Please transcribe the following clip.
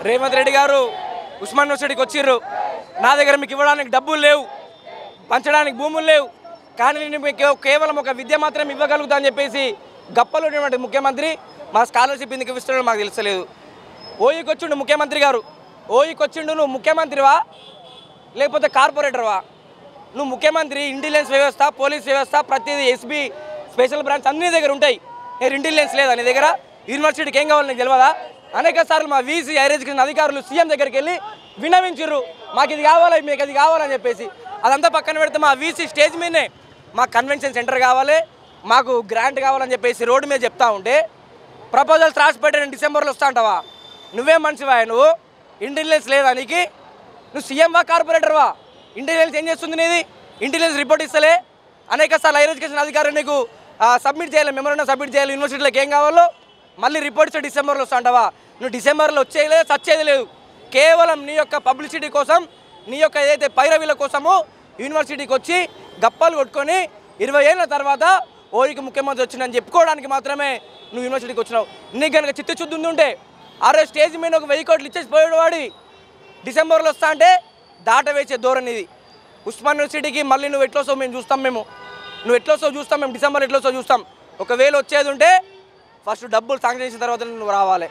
రేవంత్ రెడ్డి గారు ఉస్మాన్ యూనివర్సిటీకి వచ్చిర్రు. నా దగ్గర మీకు ఇవ్వడానికి డబ్బులు లేవు, పంచడానికి భూములు లేవు, కానీ నేను మీకు కేవలం ఒక విద్య మాత్రం ఇవ్వగలుగుతా అని చెప్పేసి గప్పలు ఉన్నటువంటి ముఖ్యమంత్రి మా స్కాలర్షిప్ ఎందుకు ఇస్తున్నాడో మాకు తెలుసలేదు. ఓయికి వచ్చిండు ముఖ్యమంత్రి గారు, ఓయికి వచ్చిండు. నువ్వు ముఖ్యమంత్రివా లేకపోతే కార్పొరేటర్వా? నువ్వు ముఖ్యమంత్రి, ఇంటెలిజెన్స్ వ్యవస్థ, పోలీస్ వ్యవస్థ, ప్రతిదీ ఎస్బీ స్పెషల్ బ్రాంచ్ అన్ని దగ్గర ఉంటాయి. నేను ఇంటెలిజెన్స్ లేదా నీ దగ్గర? యూనివర్సిటీకి ఏం కావాలి నీకు తెలియదా? అనేక సార్లు మా వీసీ హైయర్ ఎడ్యుకేషన్ అధికారులు సీఎం దగ్గరికి వెళ్ళి విన్నవించారు, మాకు ఇది కావాలి, మీకు అది కావాలని చెప్పేసి. అదంతా పక్కన పెడితే మా వీసీ స్టేజ్ మీదనే మాకు కన్వెన్షన్ సెంటర్ కావాలి, మాకు గ్రాంట్ కావాలని చెప్పేసి రోడ్డు మీద చెప్తా ఉంటే ప్రపోజల్స్ రాసి పెట్టాను డిసెంబర్లో వస్తా అంటావా? నువ్వేం మనిషివా? నువ్వు ఇంటెలిజెన్స్ లేదా నీకు? నువ్వు సీఎంవా కార్పొరేటర్వా? ఇంటెలిజెన్స్ ఏం చేస్తుంది నీది? ఇంటెలిజెన్స్ రిపోర్ట్ ఇస్తలే. అనేక సార్లు హైయర్ ఎడ్యుకేషన్ అధికారులు నీకు సబ్మిట్ చేయాలి, మెమోరాండం సబ్మిట్ చేయాలి, యూనివర్సిటీలకు ఏం కావాలో మళ్ళీ రిపోర్ట్స్ డిసెంబర్లో వస్తా అంటావా? నువ్వు డిసెంబర్లో వచ్చేయలేదు, చచ్చేది లేదు. కేవలం నీ యొక్క పబ్లిసిటీ కోసం, నీ యొక్క ఏదైతే పైరవీల కోసము యూనివర్సిటీకి వచ్చి గప్పాలు కొట్టుకొని 20 ఏళ్ళ తర్వాత ఓరికి ముఖ్యమంత్రి వచ్చిందని చెప్పుకోవడానికి మాత్రమే నువ్వు యూనివర్సిటీకి వచ్చినావు. నీకు కనుక చిత్తశుద్ధి ఉంటే ఆ రోజు స్టేజ్ మీద ఒక 1000 కోట్లు ఇచ్చేసి పోయాడు వాడి. డిసెంబర్లో వస్తా అంటే దాట వేసే ధోరణి ఇది. ఉస్మాన్ యూనివర్సిటీకి మళ్ళీ నువ్వు ఎట్లా వస్తావు మేము చూస్తాం, నువ్వు ఎట్లా వస్తావు చూస్తాం, మేము డిసెంబర్ ఎట్లా వస్తావు చూస్తాం. ఒకవేళ వచ్చేది ఉంటే ఫస్ట్ డబ్బులు శాంక్షన్ చేసిన తర్వాత నువ్వు రావాలి.